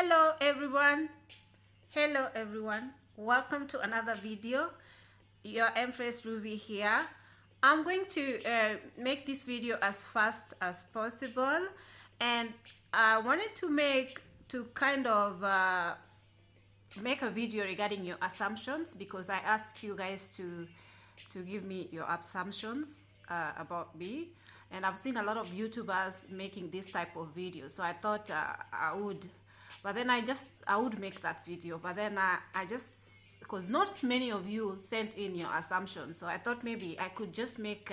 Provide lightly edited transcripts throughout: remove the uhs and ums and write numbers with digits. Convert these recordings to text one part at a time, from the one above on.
Hello everyone. Hello everyone. Welcome to another video. Your Empress Ruby here. I'm going to make this video as fast as possible, and I wanted to kind of make a video regarding your assumptions, because I asked you guys to give me your assumptions about me, and I've seen a lot of YouTubers making this type of video, so I thought I would, but then I would make that video, but then I just, because not many of you sent in your assumptions, so I thought maybe I could just make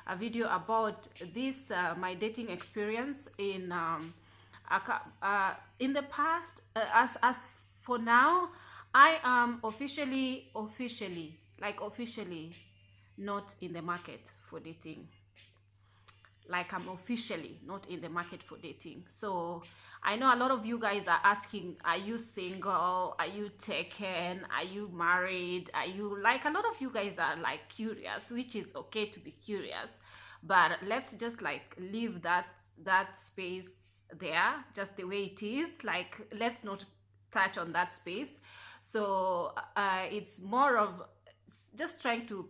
a video about this my dating experience in the past. As for now, I am officially not in the market for dating. Like, I'm officially not in the market for dating. So I know a lot of you guys are asking, are you single? Are you taken? Are you married? Are you, like, a lot of you guys are like curious, which is okay to be curious, but let's just like leave that space there just the way it is. Like, let's not touch on that space. So it's more of just trying to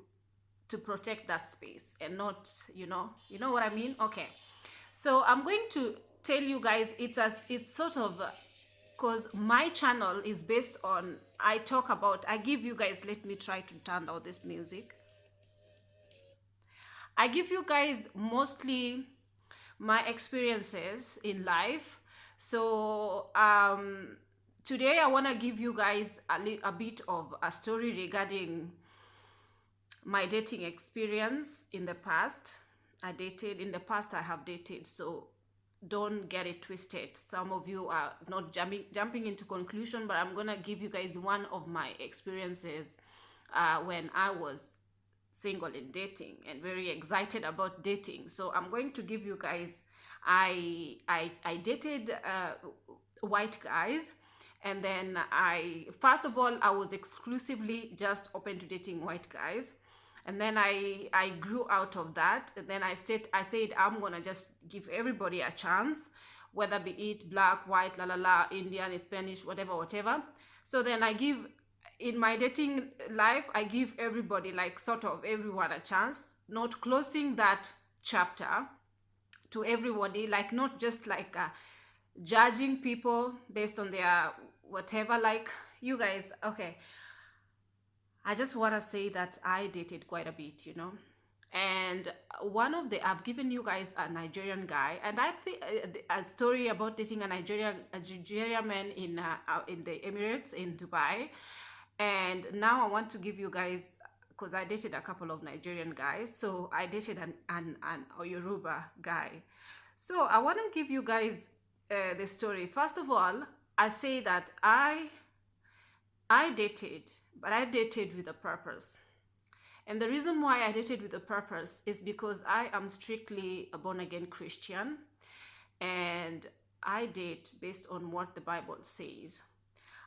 protect that space and not, you know what I mean. Okay, so I'm going to tell you guys, it's sort of because my channel is based on, I give you guys, let me try to turn down this music. I give you guys mostly my experiences in life. So today I want to give you guys a bit of a story regarding my dating experience in the past. I have dated, so don't get it twisted. Some of you are not jumping into conclusion, but I'm gonna give you guys one of my experiences when I was single and dating and very excited about dating. So I'm going to give you guys, I dated white guys, and then first of all, I was exclusively just open to dating white guys. And then I grew out of that. And then I said I'm gonna just give everybody a chance, whether be it black, white, Indian, Spanish, whatever. So then in my dating life, I give everybody, like sort of everyone, a chance, not closing that chapter to everybody, like not just like judging people based on their whatever. Like, you guys, okay, I just want to say that I dated quite a bit, and I've given you guys a Nigerian guy, and I think a story about dating a Nigerian man in the Emirates, in Dubai. And now I want to give you guys, because I dated a couple of Nigerian guys, so I dated an Yoruba guy. So I want to give you guys the story. First of all, I say that I dated, but I dated with a purpose. And the reason why I dated with a purpose is because I am strictly a born-again Christian, and I date based on what the Bible says.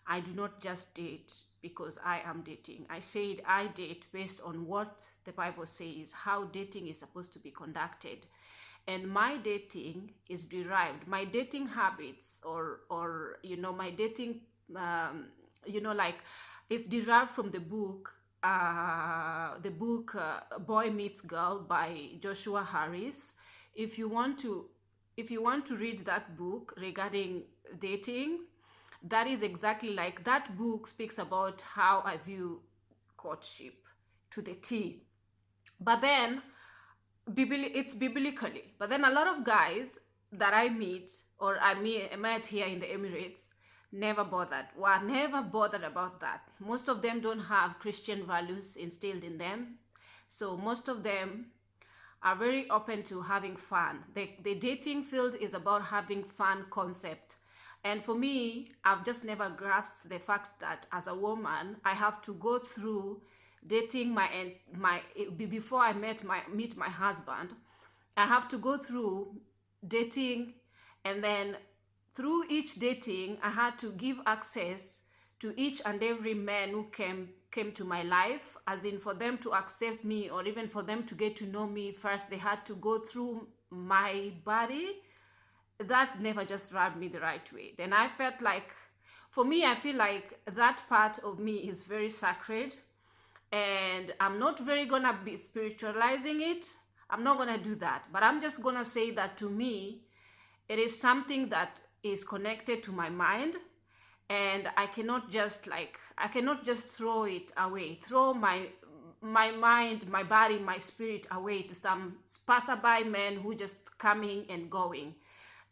I do not just date because I am dating. I said I date based on what the Bible says, how dating is supposed to be conducted. And my dating is derived, my dating habits, or my dating, like, it's derived from the book Boy Meets Girl by Joshua Harris. If you want to read that book regarding dating, that is exactly, like, that book speaks about how I view courtship to the T. But then it's biblically. But then a lot of guys that I meet, or I met here in the Emirates, were never bothered about that. Most of them don't have Christian values instilled in them. So most of them are very open to having fun. The dating field is about having fun concept. And for me, I've just never grasped the fact that as a woman, I have to go through dating before I meet my husband. I have to go through dating, and then through each dating, I had to give access to each and every man who came to my life, as in, for them to accept me, or even for them to get to know me first, they had to go through my body that never just rubbed me the right way. Then I felt like, for me, I feel like that part of me is very sacred, and I'm not very gonna be spiritualizing it. I'm not gonna do that, but I'm just gonna say that to me, it is something that is connected to my mind, and I cannot just throw it away, throw my mind, my body, my spirit away to some passerby men who just coming and going.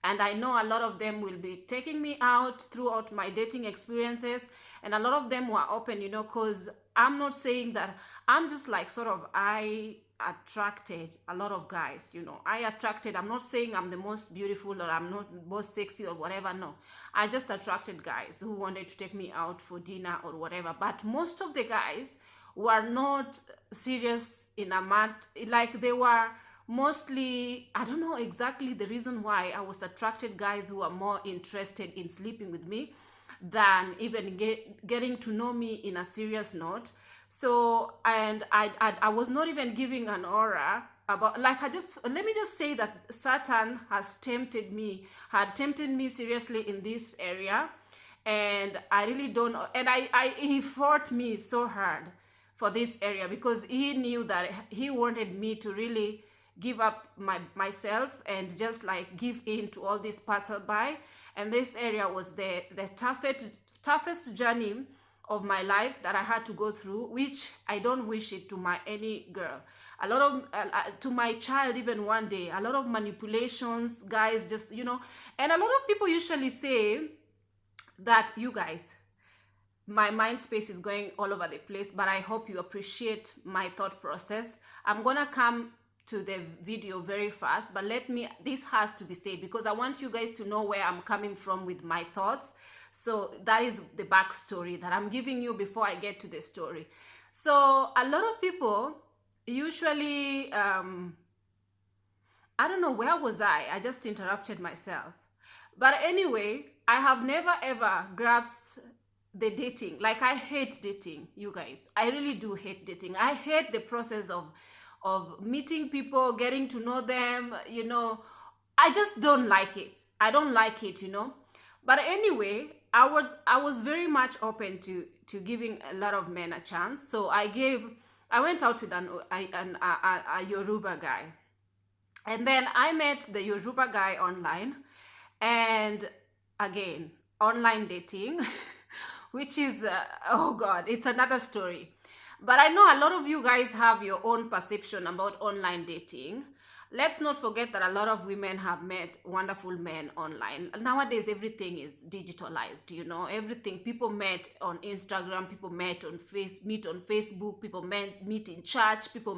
And I know a lot of them will be taking me out throughout my dating experiences, and a lot of them were open, because I'm not saying that I'm just like sort of, I attracted a lot of guys, I'm not saying I'm the most beautiful or I'm not most sexy or whatever. No, I just attracted guys who wanted to take me out for dinner or whatever. But most of the guys were not serious in a mat, like they were mostly, I don't know exactly the reason why I was attracted guys who are more interested in sleeping with me than even getting to know me in a serious note. So, and I was not even giving an aura about, like, let me just say that Satan had tempted me seriously in this area. And I really don't know. And he fought me so hard for this area, because he knew that he wanted me to really give up myself and just like give in to all this passerby. And this area was the toughest journey of my life that I had to go through, which I don't wish it to my any girl. A lot of to my child, even one day, a lot of manipulations, guys, just, and a lot of people usually say that, you guys, my mind space is going all over the place, but I hope you appreciate my thought process. I'm gonna come to the video very fast, but this has to be said because I want you guys to know where I'm coming from with my thoughts. So that is the backstory that I'm giving you before I get to the story. So a lot of people usually, I don't know, where was I just interrupted myself. But anyway, I have never ever grasped the dating. Like, I hate dating, you guys. I really do hate dating. I hate the process of meeting people, getting to know them, I just don't like it. I don't like it. But anyway, I was very much open to giving a lot of men a chance. So I went out with a Yoruba guy. And then I met the Yoruba guy online. And again, online dating, which is, oh God, it's another story. But I know a lot of you guys have your own perception about online dating. Let's not forget that a lot of women have met wonderful men online. Nowadays, everything is digitalized, everything. People met on Instagram, people met on meet on Facebook, people meet in church, people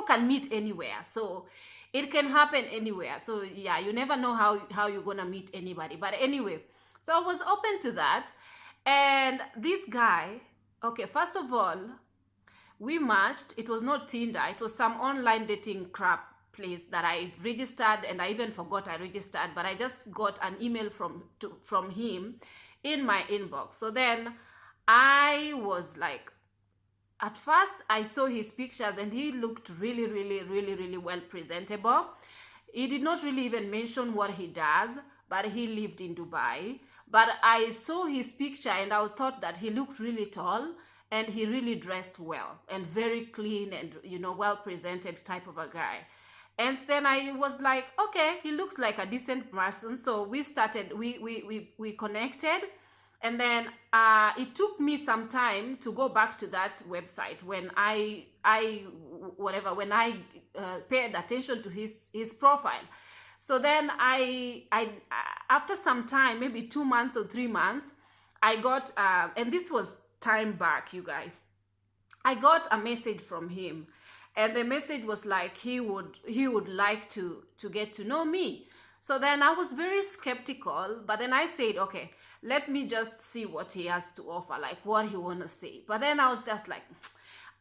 can meet anywhere. So it can happen anywhere. So yeah, you never know how you're gonna meet anybody. But anyway, so I was open to that. And this guy, okay, first of all, we matched. It was not Tinder. It was some online dating crap place that I registered, and I even forgot I registered, but I just got an email from him in my inbox. So then I was like, at first I saw his pictures and he looked really, really, really, really well presentable. He did not really even mention what he does, but he lived in Dubai. But I saw his picture and I thought that he looked really tall and he really dressed well and very clean and, well presented type of a guy. And then I was like, okay, he looks like a decent person. So we connected. And then it took me some time to go back to that website when I paid attention to his profile. So then I after some time, maybe 2 months or 3 months, I got, and this was time back, you guys, I got a message from him. And the message was like, he would like to get to know me. So then I was very skeptical, but then I said, okay, let me just see what he has to offer, like what he want to say. But then I was just like,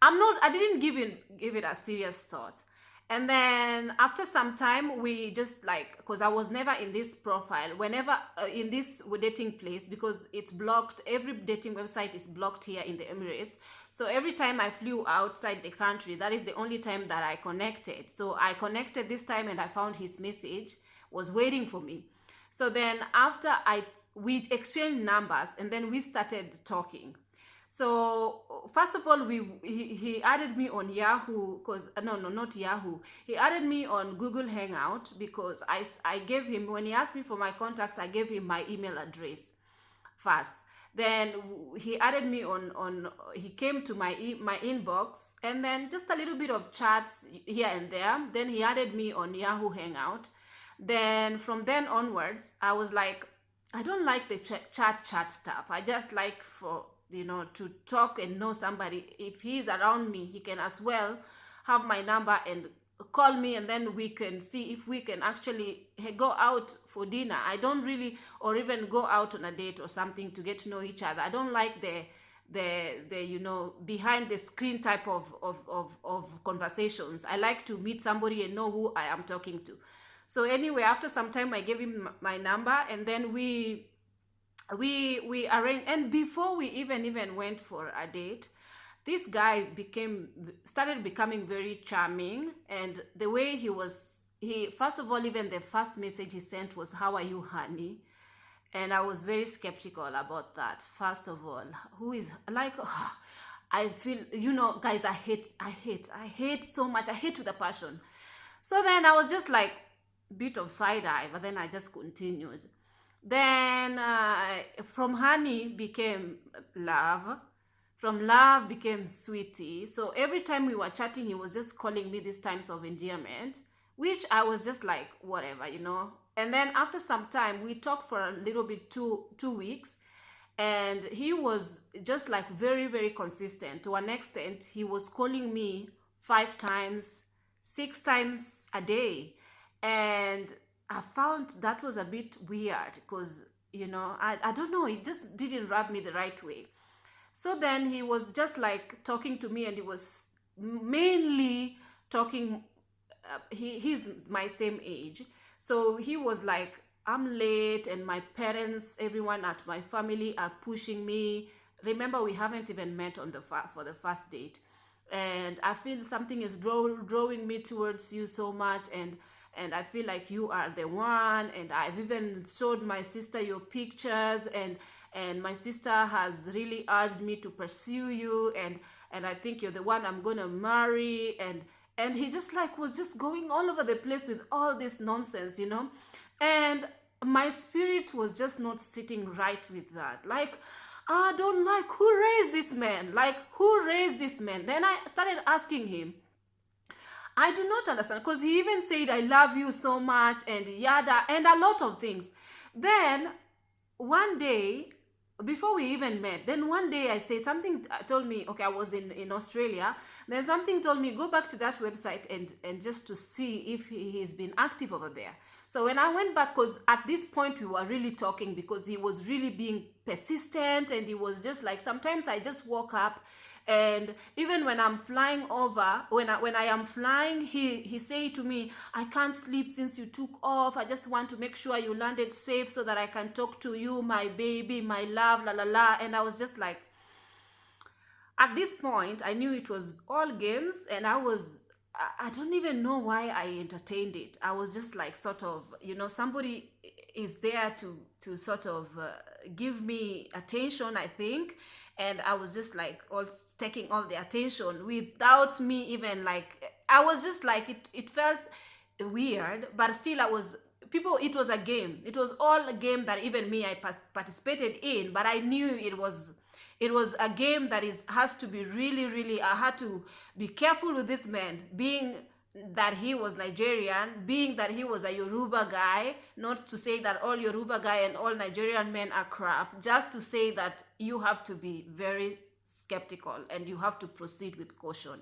I didn't give it a serious thought. And then after some time, we just like, because I was never in this profile, whenever in this dating place, because it's blocked, every dating website is blocked here in the Emirates. So every time I flew outside the country, that is the only time that I connected. So I connected this time and I found his message was waiting for me. So then after we exchanged numbers and then we started talking. So first of all, he added me on Yahoo because no, not Yahoo. He added me on Google Hangout because I gave him, when he asked me for my contacts, I gave him my email address first. Then he added me on he came to my inbox, and then just a little bit of chats here and there. Then he added me on Yahoo Hangout. Then from then onwards, I was like, I don't like the chat stuff. I just like for to talk and know somebody. If he's around me, he can as well have my number and call me, and then we can see if we can actually go out for dinner. I don't really, or even go out on a date or something to get to know each other. I don't like the behind the screen type of conversations. I like to meet somebody and know who I am talking to. So anyway, after some time, I gave him my number, and then we arranged. And before we even went for a date, this guy started becoming very charming. And the way he first of all, even the first message he sent was, "How are you, honey?" And I was very skeptical about that. First of all, who is like, I feel, guys, I hate so much. I hate with a passion. So then I was just like, bit of side eye, but then I just continued. Then from honey became love. From love became sweetie. So every time we were chatting, he was just calling me these times of endearment, which I was just like, whatever. And then after some time, we talked for a little bit, 2 weeks, and he was just like very, very consistent. To an extent, he was calling me 5 times, 6 times a day. And I found that was a bit weird because, I don't know, it just didn't rub me the right way. So then he was just like talking to me, and he was mainly talking, he's my same age. So he was like, I'm late, and my parents, everyone at my family are pushing me. Remember, we haven't even met for the first date. And I feel something is drawing me towards you so much, and I feel like you are the one. And I've even showed my sister your pictures, and my sister has really urged me to pursue you, and I think you're the one I'm gonna marry. And he just like was just going all over the place with all this nonsense. And my spirit was just not sitting right with that. Like, I don't like, who raised this man? Like, who raised this man? Then I started asking him. I do not understand, because he even said, I love you so much, and yada, and a lot of things. Then one day, before we even met, then one day I said something, told me, okay, I was in Australia. Then something told me, go back to that website and just to see if he's been active over there. So when I went back, because at this point we were really talking, because he was really being persistent, and he was just like, sometimes I just woke up, and even when I'm flying over, when I am flying, he said to me, I can't sleep since you took off. I just want to make sure you landed safe so that I can talk to you, my baby, my love, la la la. And I was just like, at this point, I knew it was all games, and I don't even know why I entertained it. I was just like, sort of, somebody is there to sort of give me attention, I think. And I was just like all taking all the attention without me even like, I was just like, it felt weird, but still it was a game. It was all a game that even me, I participated in, but I knew it was a game that has to be really, really, I had to be careful with this man, being that he was Nigerian, being that he was a Yoruba guy, not to say that all Yoruba guy and all Nigerian men are crap, just to say that you have to be very skeptical and you have to proceed with caution.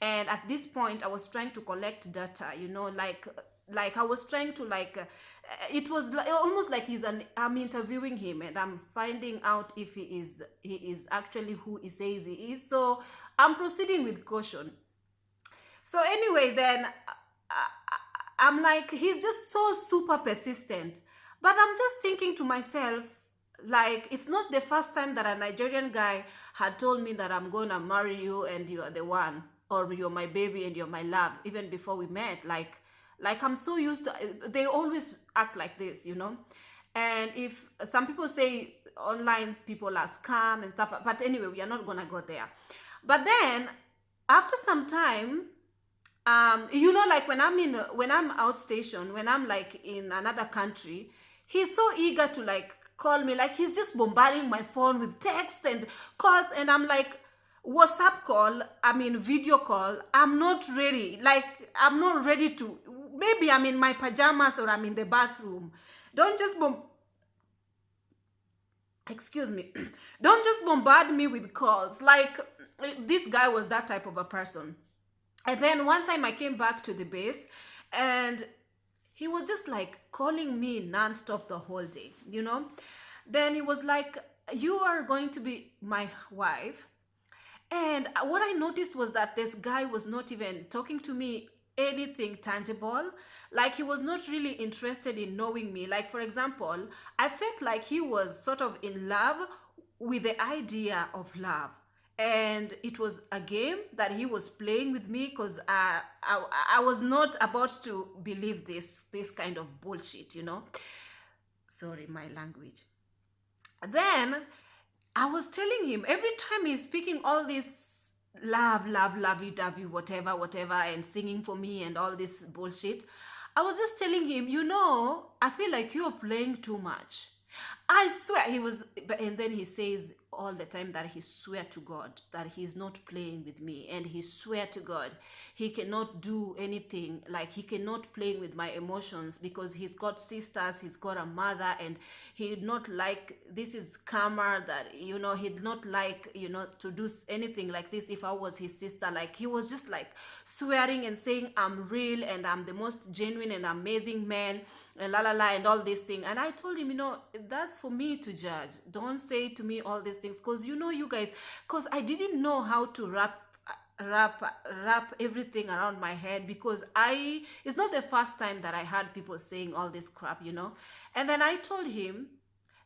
And at this point, I was trying to collect data, like I was trying to it was almost like I'm interviewing him, and I'm finding out if he is actually who he says he is. So I'm proceeding with caution. So anyway, then I'm like, he's just so super persistent. But I'm just thinking to myself, like, it's not the first time that a Nigerian guy had told me that I'm going to marry you and you are the one, or you're my baby and you're my love, even before we met. Like, Like, I'm so used to, they always act like this, And if some people say online people are scam and stuff, but anyway, we are not gonna go there. But then after some time, like when I'm outstation, when I'm like in another country, he's so eager to like call me. Like, he's just bombarding my phone with texts and calls, and I'm like, WhatsApp call, video call, I'm not ready. Like, I'm not ready to. Maybe I'm in my pajamas or I'm in the bathroom. Don't just excuse me. Don't just bombard me with calls. Like, this guy was that type of a person. And then one time I came back to the base, and he was just like calling me nonstop the whole day. Then he was like, "You are going to be my wife." And what I noticed was that this guy was not even talking to me anything tangible. Like, he was not really interested in knowing me. Like, for example, I felt like he was sort of in love with the idea of love. And it was a game that he was playing with me, because I was not about to believe this kind of bullshit. Sorry, my language. Then I was telling him, every time he's speaking all this love, love, lovey-dovey, whatever, whatever, and singing for me and all this bullshit, I was just telling him, I feel like you're playing too much. I swear he was, and then he says all the time that he swear to God that he's not playing with me, and he swear to God he cannot do anything, like he cannot play with my emotions, because he's got sisters, he's got a mother, and he'd not like, this is karma, that he'd not like to do anything like this if I was his sister. Like, he was just like swearing and saying I'm real and I'm the most genuine and amazing man, and la la la, and all these things. And I told him, that's for me to judge. Don't say to me all these things, because you guys, because I didn't know how to wrap everything around my head, because it's not the first time that I heard people saying all this crap. And then I told him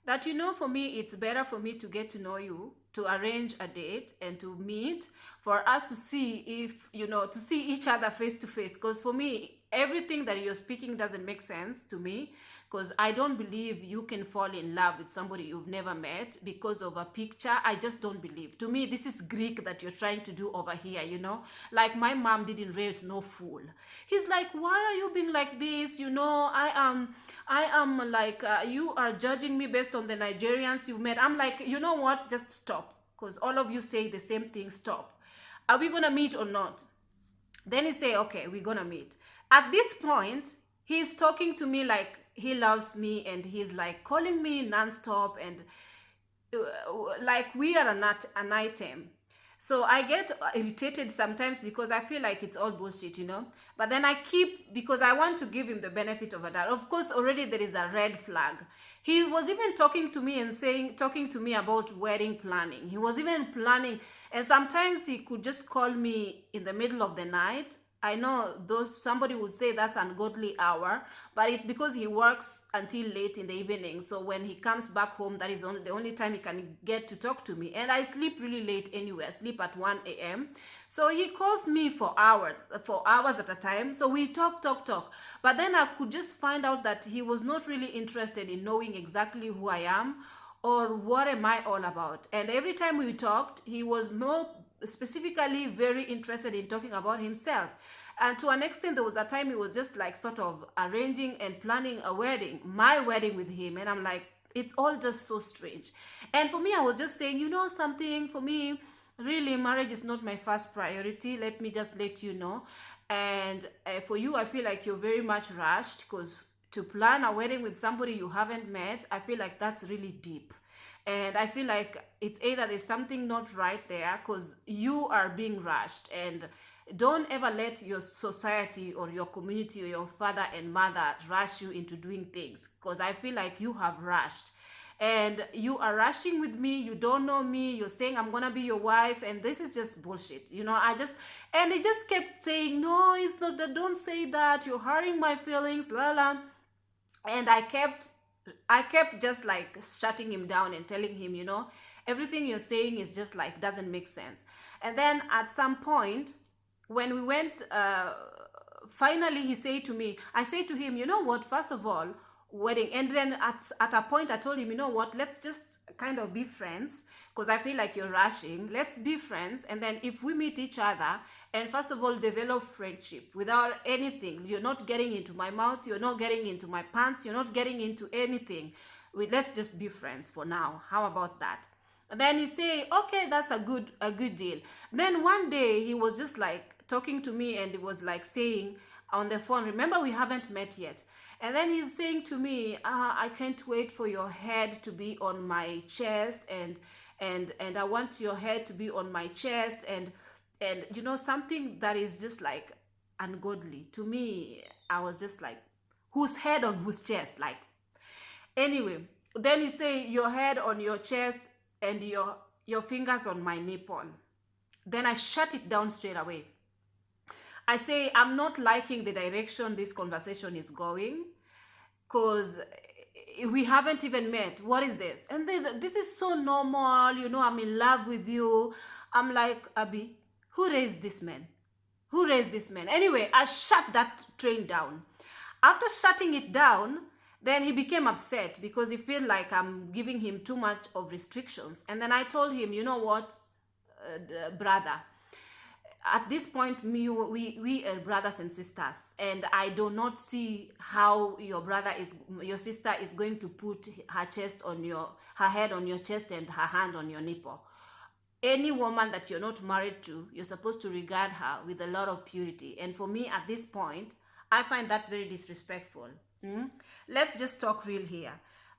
that, for me, it's better for me to get to know you, to arrange a date and to meet, for us to see if, to see each other face to face. Because for me, everything that you're speaking doesn't make sense to me, because I don't believe you can fall in love with somebody you've never met because of a picture. I just don't believe. To me, this is Greek that you're trying to do over here, Like, my mom didn't raise no fool. He's like, why are you being like this? I am like, you are judging me based on the Nigerians you've met. I'm like, you know what? Just stop, because all of you say the same thing. Stop. Are we going to meet or not? Then he say, okay, we're going to meet. At this point, he's talking to me like he loves me, and he's like calling me nonstop, and like we are an item. So I get irritated sometimes, because I feel like it's all bullshit. But then I keep, because I want to give him the benefit of a doubt. Of course, already there is a red flag. He was even talking to me about wedding planning. He was even planning, and sometimes he could just call me in the middle of the night. I know somebody would say that's ungodly hour, but it's because he works until late in the evening. So when he comes back home, that is the only time he can get to talk to me. And I sleep really late anyway. I sleep at 1 a.m. So he calls me for hours at a time. So we talk. But then I could just find out that he was not really interested in knowing exactly who I am or what am I all about. And every time we talked, he was more specifically very interested in talking about himself. And to an extent, there was a time he was just like sort of arranging and planning my wedding with him. And I'm like, it's all just so strange. And for me, I was just saying, something, for me, really, marriage is not my first priority. Let me just let you know. And for you, I feel like you're very much rushed, because to plan a wedding with somebody you haven't met, I feel like that's really deep. And I feel like it's either there's something not right there, because you are being rushed. And don't ever let your society or your community or your father and mother rush you into doing things, because I feel like you have rushed. And you are rushing with me. You don't know me. You're saying I'm gonna be your wife, and this is just bullshit. And he just kept saying, no, it's not that. Don't say that. You're hurting my feelings, la la. And I kept just like shutting him down and telling him, everything you're saying is just like doesn't make sense. And then at some point, when we went finally he said to me, I said to him, you know what, first of all, wedding. And then at a point I told him, you know what, let's just kind of be friends, because I feel like you're rushing. Let's be friends, and then if we meet each other, and first of all develop friendship without anything. You're not getting into my mouth, you're not getting into my pants, you're not getting into anything. Let's just be friends for now. How about that? And then he say, okay, that's a good deal. Then one day he was just like talking to me, and it was like saying on the phone, remember, we haven't met yet. And then he's saying to me, I can't wait for your head to be on my chest, and I want your head to be on my chest, and you know, something that is just like ungodly to me. I was just like, whose head on whose chest? Like, anyway, then he say, your head on your chest and your fingers on my nipple. Then I shut it down straight away. I say, I'm not liking the direction this conversation is going, because we haven't even met. What is this? And then, this is so normal, you know, I'm in love with you. I'm like, Abby, who raised this man? Who raised this man? Anyway, I shut that train down. After shutting it down, then he became upset because he felt like I'm giving him too much of restrictions. And then I told him, you know what, brother, at this point, we are brothers and sisters, and I do not see how your sister is going to put her head on your chest and her hand on your nipple. Any woman that you're not married to, you're supposed to regard her with a lot of purity. And for me, at this point, I find that very disrespectful. Let's just talk real here.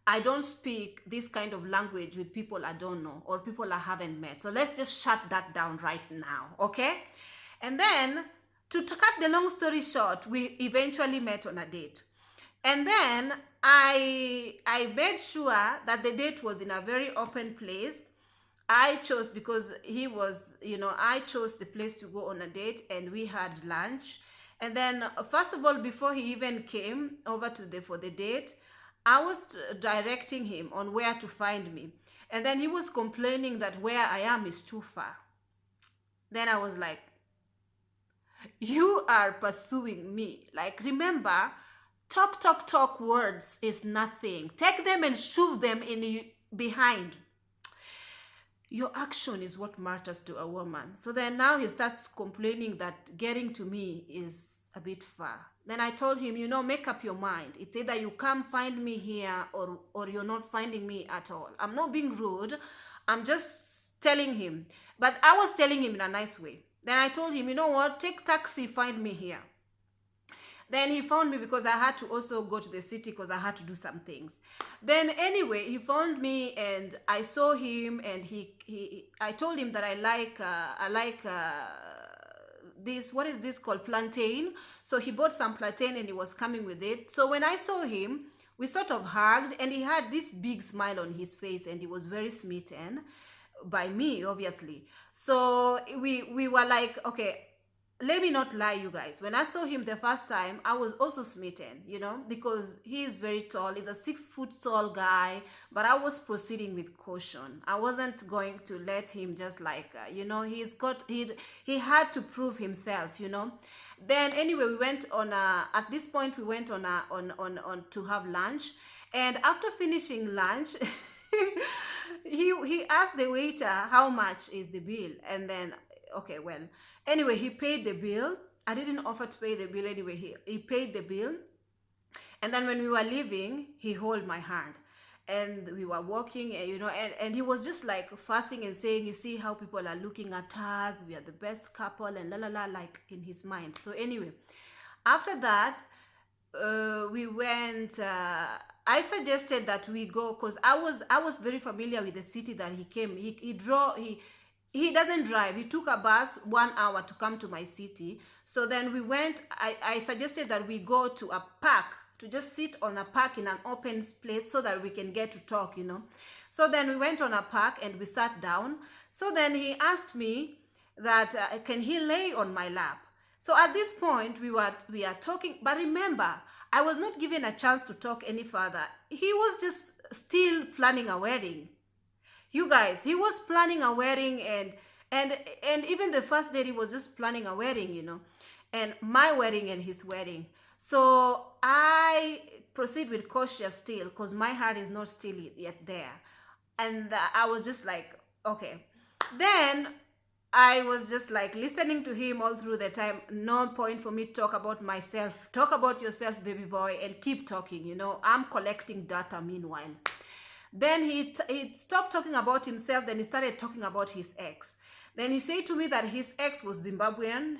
I don't speak this kind of language with people I don't know or people I haven't met. So let's just shut that down right now, okay? And then, to cut the long story short, we eventually met on a date. And then I made sure that the date was in a very open place. I chose, because he was, I chose the place to go on a date, and we had lunch. And then, first of all, before he even came over for the date, I was directing him on where to find me. And then he was complaining that where I am is too far. Then I was like, you are pursuing me. Like, remember, talk words is nothing. Take them and shove them in behind. Your action is what matters to a woman. So then now he starts complaining that getting to me is a bit far. Then I told him, make up your mind. It's either you come find me here or you're not finding me at all. I'm not being rude. I'm just telling him. But I was telling him in a nice way. Then I told him, you know what, take taxi, find me here. Then he found me because I had to also go to the city because I had to do some things. Then anyway, he found me and I saw him, and I told him that I like this, what is this called, plantain. So he bought some plantain and he was coming with it. So when I saw him, we sort of hugged, and he had this big smile on his face, and he was very smitten by me, obviously. So we were like, okay, let me not lie, you guys. When I saw him the first time, I was also smitten, because he is very tall. He's a 6 foot tall guy, but I was proceeding with caution. I wasn't going to let him just like, he had to prove himself, Then anyway, we went on at this point, we went on to have lunch. And after finishing lunch, he asked the waiter, how much is the bill? And then, okay, well, anyway, he paid the bill. I didn't offer to pay the bill anyway. He paid the bill. And then when we were leaving, he held my hand. And we were walking, and he was just like fussing and saying, you see how people are looking at us, we are the best couple, and la la la, like in his mind. So anyway, after that, we went, I suggested that we go, because I was very familiar with the city that he came. He doesn't drive. He took a bus 1 hour to come to my city. So then we went, I suggested that we go to a park, to just sit on a park in an open place so that we can get to talk, So then we went on a park and we sat down. So then he asked me that, can he lay on my lap? So at this point, we are talking, but remember, I was not given a chance to talk any further. He was just still planning a wedding. You guys, he was planning a wedding, and even the first day he was just planning a wedding, and my wedding and his wedding. So I proceed with cautious still because my heart is not still yet there. And I was just like, okay. Then I was just like listening to him all through the time. No point for me to talk about myself. Talk about yourself, baby boy, and keep talking. I'm collecting data meanwhile. Then he stopped talking about himself. Then he started talking about his ex. Then he said to me that his ex was Zimbabwean,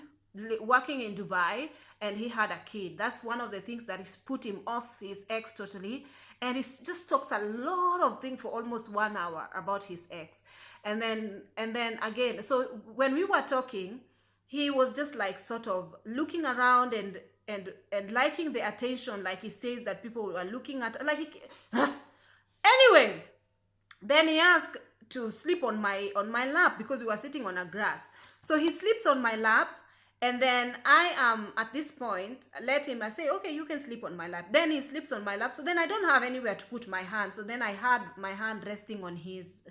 working in Dubai, and he had a kid. That's one of the things that put him off his ex totally. And he just talks a lot of things for almost 1 hour about his ex. And then again, so when we were talking, he was just like sort of looking around and liking the attention, like he says that people were looking at, like anyway. Then he asked to sleep on my lap because we were sitting on a grass. So he sleeps on my lap, and then I am at this point let him. I say, okay, you can sleep on my lap. Then he sleeps on my lap. So then I don't have anywhere to put my hand. So then I had my hand resting on his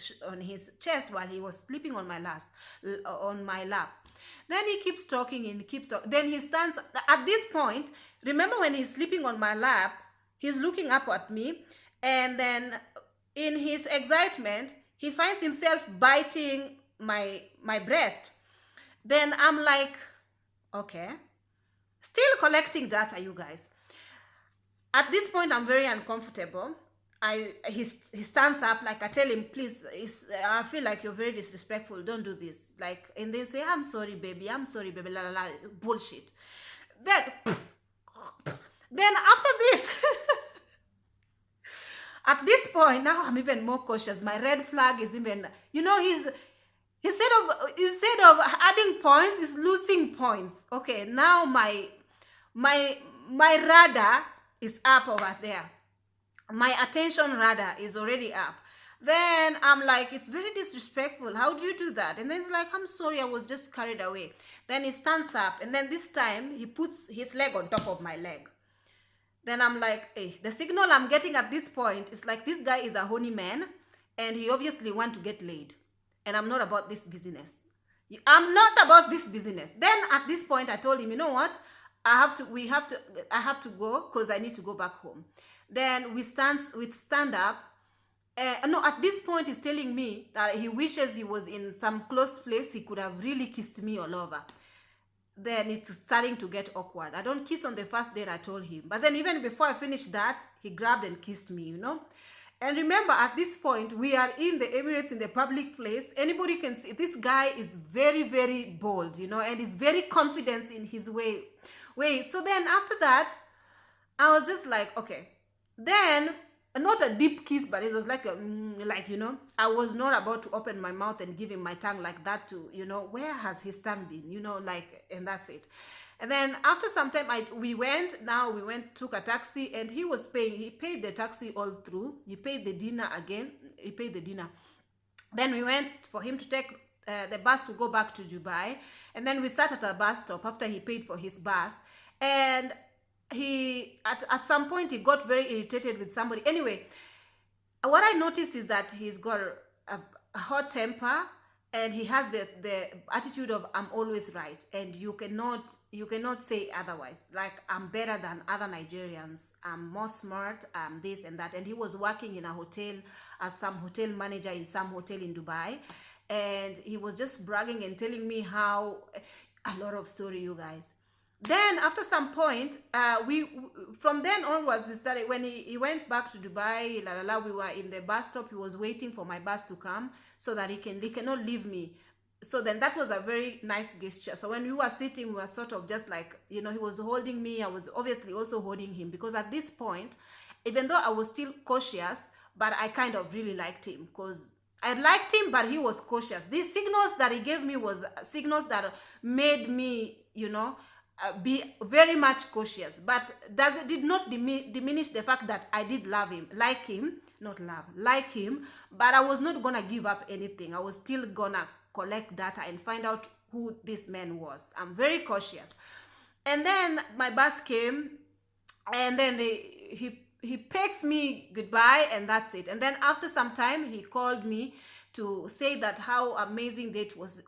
chest while he was sleeping on my lap. Then he keeps talking and keeps talking. Then he stands at this point. Remember when he's sleeping on my lap, he's looking up at me, and then in his excitement, he finds himself biting my breast. Then I'm like, okay, still collecting data, you guys. At this point, I'm very uncomfortable. He stands up, like I tell him, please, I feel like you're very disrespectful. Don't do this. Like, and they say, I'm sorry, baby, la la la, bullshit. Then, then after this. At this point, now I'm even more cautious. My red flag is even, he's instead of adding points, he's losing points. Okay, now my radar is up over there. My attention radar is already up. Then I'm like, it's very disrespectful. How do you do that? And then he's like, I'm sorry, I was just carried away. Then he stands up, and then this time he puts his leg on top of my leg. Then I'm like, hey, the signal I'm getting at this point is like, this guy is a horny man, and he obviously wants to get laid. And I'm not about this business. I'm not about this business. Then at this point, I told him, you know what? I have to go because I need to go back home. Then we stand up. No, at this point, he's telling me that he wishes he was in some closed place. He could have really kissed me all over. Then it's starting to get awkward. I don't kiss on the first date, I told him. But then even before I finished that, he grabbed and kissed me, And remember, at this point, we are in the Emirates, in the public place. Anybody can see. This guy is very, very bold, and is very confident in his way. So then after that, I was just like, okay. Then, not a deep kiss, but it was like I was not about to open my mouth and give him my tongue like that to, where has his tongue been, and that's it. And then after some time, we took a taxi, and he was paying. He paid the taxi all through. He paid the dinner again. Then we went for him to take the bus to go back to Dubai. And then we sat at a bus stop after he paid for his bus. And he at some point he got very irritated with somebody. Anyway, what I noticed is that he's got a hot temper, and he has the attitude of I'm always right, and you cannot say otherwise. Like, I'm better than other Nigerians, I'm more smart, I'm this and that. And he was working in a hotel as some hotel manager in some hotel in Dubai, and he was just bragging and telling me how a lot of story, you guys. Then after some point, from then onwards, we started, when he went back to Dubai, we were in the bus stop. He was waiting for my bus to come so that he cannot leave me. So then that was a very nice gesture. So when we were sitting, we were sort of just like, he was holding me. I was obviously also holding him, because at this point, even though I was still cautious, but I kind of really liked him, because I liked him, but he was cautious. These signals that he gave me was signals that made me, be very much cautious, but did not diminish the fact that I did like him, but I was not gonna give up anything. I was still gonna collect data and find out who this man was. I'm very cautious. And then my bus came, and then he pecks me goodbye, and that's it. And then after some time, he called me to say that how amazing date was,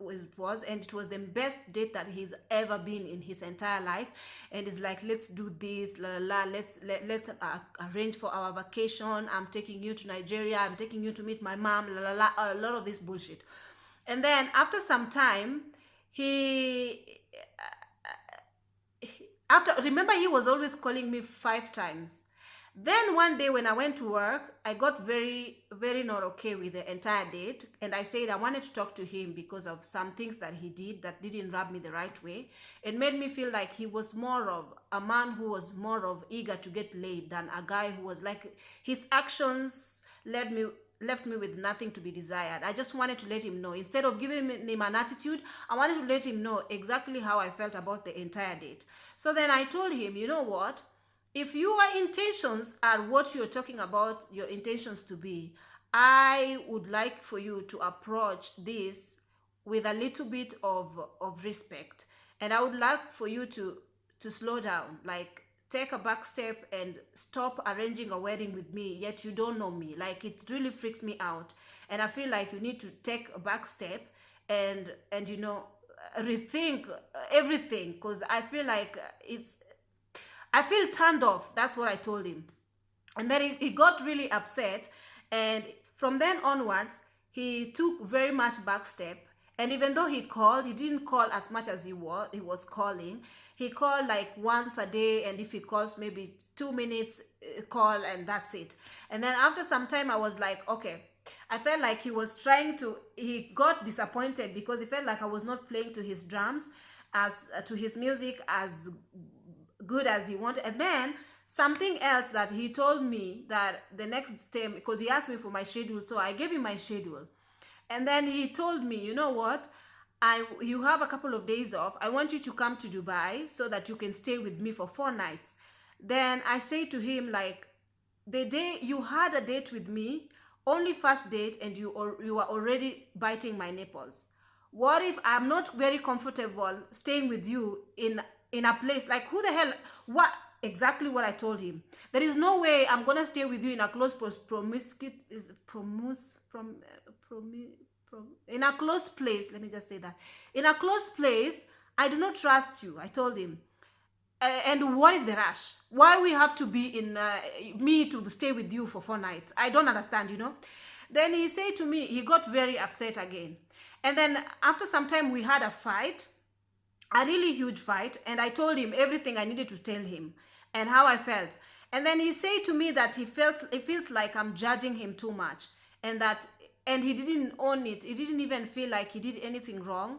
and it was the best date that he's ever been in his entire life. And it's like, let's do this, la la la, let's arrange for our vacation. I'm taking you to Nigeria. I'm taking you to meet my mom, la la la, a lot of this bullshit. And then after some time, he after, remember, he was always calling me 5 times. Then one day when I went to work, I got very not okay with the entire date. And I said I wanted to talk to him because of some things that he did that didn't rub me the right way. It made me feel like he was more of a man who was more of eager to get laid than a guy who was like, his actions left me with nothing to be desired. I just wanted to let him know. Instead of giving him an attitude, I wanted to let him know exactly how I felt about the entire date. So then I told him, you know what? If your intentions are what you're talking about your intentions to be, I would like for you to approach this with a little bit of respect. And I would like for you to slow down, like take a back step and stop arranging a wedding with me, yet you don't know me. Like, it really freaks me out. And I feel like you need to take a back step and you know, rethink everything, because I feel like I feel turned off. That's what I told him. And then he got really upset. And from then onwards, he took very much back step. And even though he called, he didn't call as much as he was calling. He called like once a day, and if he calls, maybe 2 minutes call, and that's it. And then after some time, I was like, okay. I felt like he got disappointed because he felt like I was not playing to his drums, to his music as good as he wanted. And then something else that he told me, that the next time, because he asked me for my schedule, so I gave him my schedule. And then he told me, you know what, you have a couple of days off. I want you to come to Dubai so that you can stay with me for 4 nights. Then I say to him, like, the day you had a date with me, only first date, and you are already biting my nipples. What if I'm not very comfortable staying with you in a place like, who the hell, what, exactly what I told him. There is no way I'm gonna stay with you in a close in a close place. Let me just say that, in a close place, I do not trust you, I told him. And what is the rush? Why we have to be in me to stay with you for 4 nights? I don't understand, you know. Then he said to me, he got very upset again. And then after some time, we had a fight, a really huge fight, and I told him everything I needed to tell him and how I felt. And then he said to me that he feels like I'm judging him too much, and he didn't own it. He didn't even feel like he did anything wrong.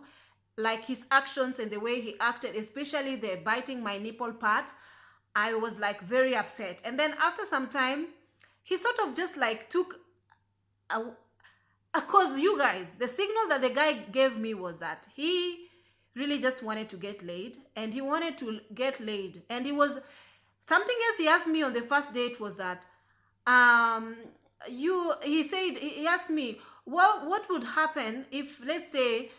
Like, his actions and the way he acted, especially the biting my nipple part, I was like very upset. And then after some time, he sort of just like took because you guys, the signal that the guy gave me was that he really just wanted to get laid, and he wanted to get laid. And he was, something else he asked me on the first date was that, he asked me, well, what would happen if, let's say,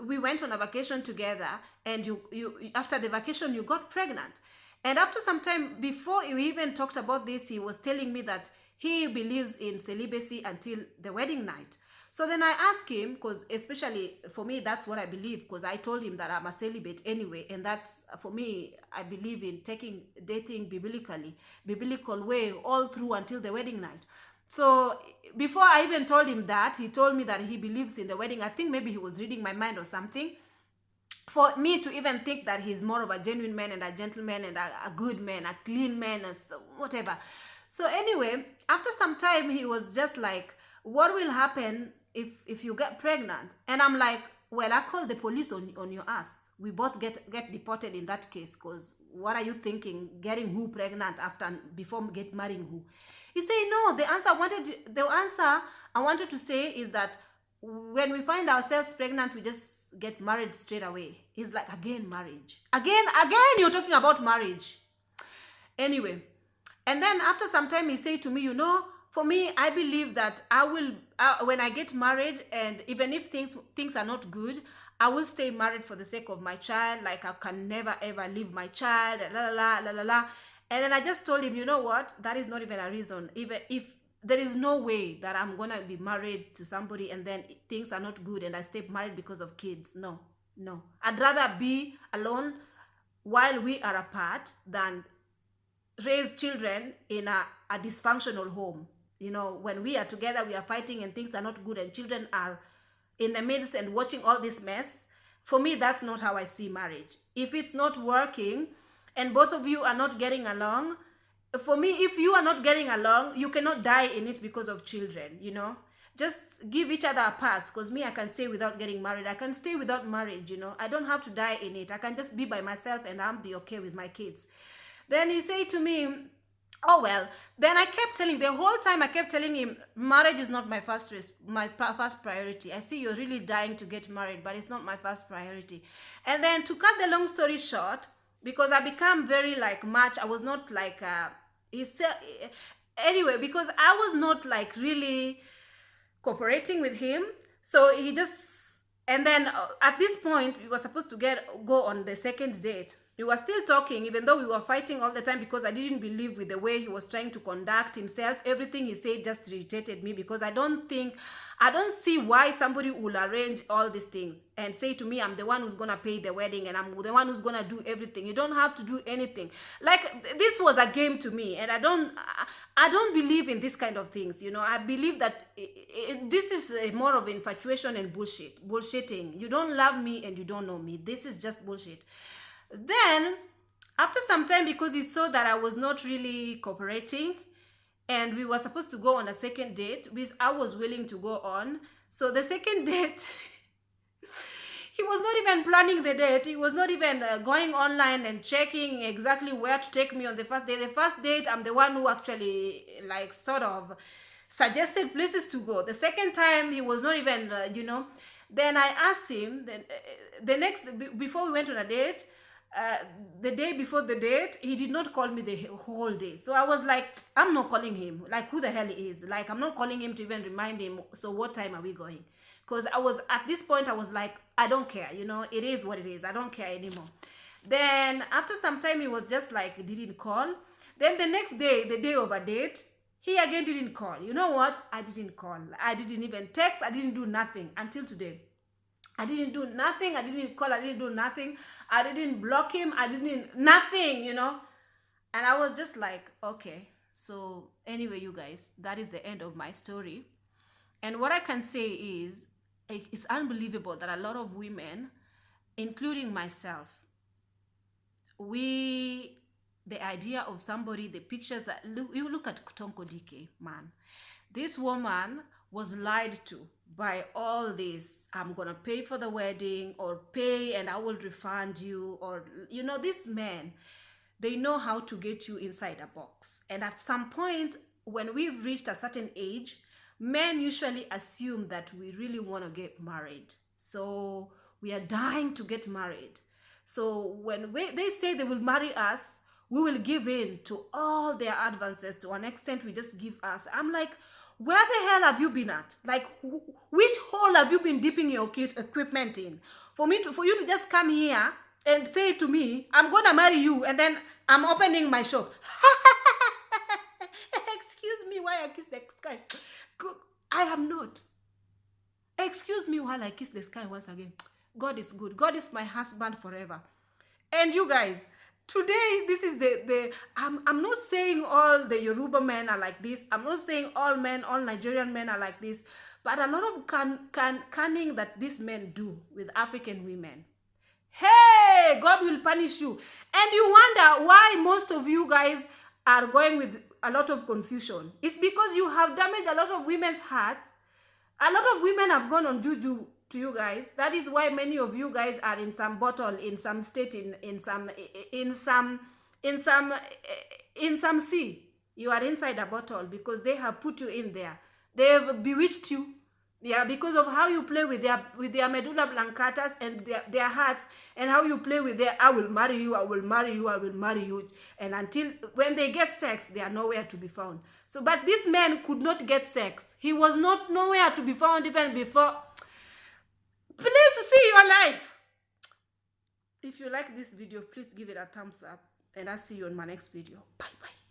we went on a vacation together, and you after the vacation you got pregnant. And after some time, before we even talked about this, he was telling me that he believes in celibacy until the wedding night. So then I asked him, because especially for me, that's what I believe, because I told him that I'm a celibate anyway, and that's, for me, I believe in dating biblical way all through until the wedding night. So before I even told him that, he told me that he believes in the wedding. I think maybe he was reading my mind or something. For me to even think that he's more of a genuine man and a gentleman and a good man, a clean man, and so, whatever. So anyway, after some time, he was just like, what will happen if you get pregnant? And I'm like, well, I call the police on your ass. We both get deported in that case, because what are you thinking, getting who pregnant before marrying who? He said, no, the answer I wanted to say is that when we find ourselves pregnant, we just get married straight away. He's like, again, marriage. Again, you're talking about marriage. Anyway, and then after some time, he said to me, you know, for me, I believe that I will, when I get married, and even if things are not good, I will stay married for the sake of my child. Like, I can never, ever leave my child, la, la, la, la, la, la. And then I just told him, you know what? That is not even a reason. Even if there is no way that I'm gonna be married to somebody and then things are not good and I stay married because of kids. No, no. I'd rather be alone while we are apart than raise children in a dysfunctional home. You know, when we are together, we are fighting and things are not good and children are in the midst and watching all this mess. For me, that's not how I see marriage. If it's not working and both of you are not getting along, for me, if you are not getting along, you cannot die in it because of children, you know. Just give each other a pass, because me, I can stay without getting married. I can stay without marriage, you know. I don't have to die in it. I can just be by myself and I'll be okay with my kids. Then he said to me, oh well. Then I kept telling, the whole time I kept telling him, marriage is not my first priority. I see you're really dying to get married, but it's not my first priority. And then to cut the long story short, because I become very like much, I was not like he said, anyway, because I was not like really cooperating with him, so he just, and then at this point we were supposed to go on the second date. We were still talking, even though we were fighting all the time, because I didn't believe with the way he was trying to conduct himself. Everything he said just irritated me, because I don't see why somebody will arrange all these things and say to me, I'm the one who's gonna pay the wedding and I'm the one who's gonna do everything. You don't have to do anything. Like, this was a game to me, and I don't believe in this kind of things, you know. I believe that this is more of infatuation and bullshitting. You don't love me and you don't know me. This is just bullshit. Then after some time, because he saw that I was not really cooperating and we were supposed to go on a second date, which I was willing to go on. So the second date, he was not even planning the date. He was not even going online and checking exactly where to take me on the first date. The first date, I'm the one who actually like sort of suggested places to go. The second time, he was not even, you know. Then I asked him, before we went on a date, the day before the date, he did not call me the whole day. So I was like, I'm not calling him. Like, who the hell he is? Like, I'm not calling him to even remind him, so what time are we going? Because I was, at this point, I was like, I don't care, you know, it is what it is. I don't care anymore. Then after some time, he was just like, didn't call. Then the next day, the day of a date, he again didn't call. You know what? I didn't call. I didn't even text. I didn't do nothing until today. I didn't do nothing. I didn't call. I didn't do nothing. I didn't block him. I didn't, nothing, you know. And I was just like, okay. So anyway, you guys, that is the end of my story. And what I can say is, it's unbelievable that a lot of women, including myself, the idea of somebody, the pictures that, you look at Tonko Dike, man. This woman was lied to by all this. I'm gonna pay for the wedding, or pay and I will refund you, or, you know, these men, they know how to get you inside a box. And at some point, when we've reached a certain age, men usually assume that we really want to get married. So we are dying to get married. So when they say they will marry us, we will give in to all their advances. To an extent, we just give us. I'm like, where the hell have you been at? Like, which hole have you been dipping your equipment in? For you to just come here and say to me, I'm gonna marry you, and then I'm opening my shop. Excuse me while I kiss the sky. I am not. Excuse me while I kiss the sky once again. God is good. God is my husband forever. And you guys, today, this is I'm not saying all the Yoruba men are like this. I'm not saying all Nigerian men are like this. But a lot of cunning that these men do with African women. Hey, God will punish you. And you wonder why most of you guys are going with a lot of confusion. It's because you have damaged a lot of women's hearts. A lot of women have gone on juju to you guys. That is why many of you guys are in some bottle, in some state, in some sea. You are inside a bottle because they have put you in there. They have bewitched you. Yeah, because of how you play with their medulla oblancatas and their hearts, and how you play with their, I will marry you, I will marry you, I will marry you. And until when they get sex, they are nowhere to be found. So, but this man could not get sex. He was not nowhere to be found even before. Please see your life. If you like this video, please give it a thumbs up. And I'll see you on my next video. Bye-bye.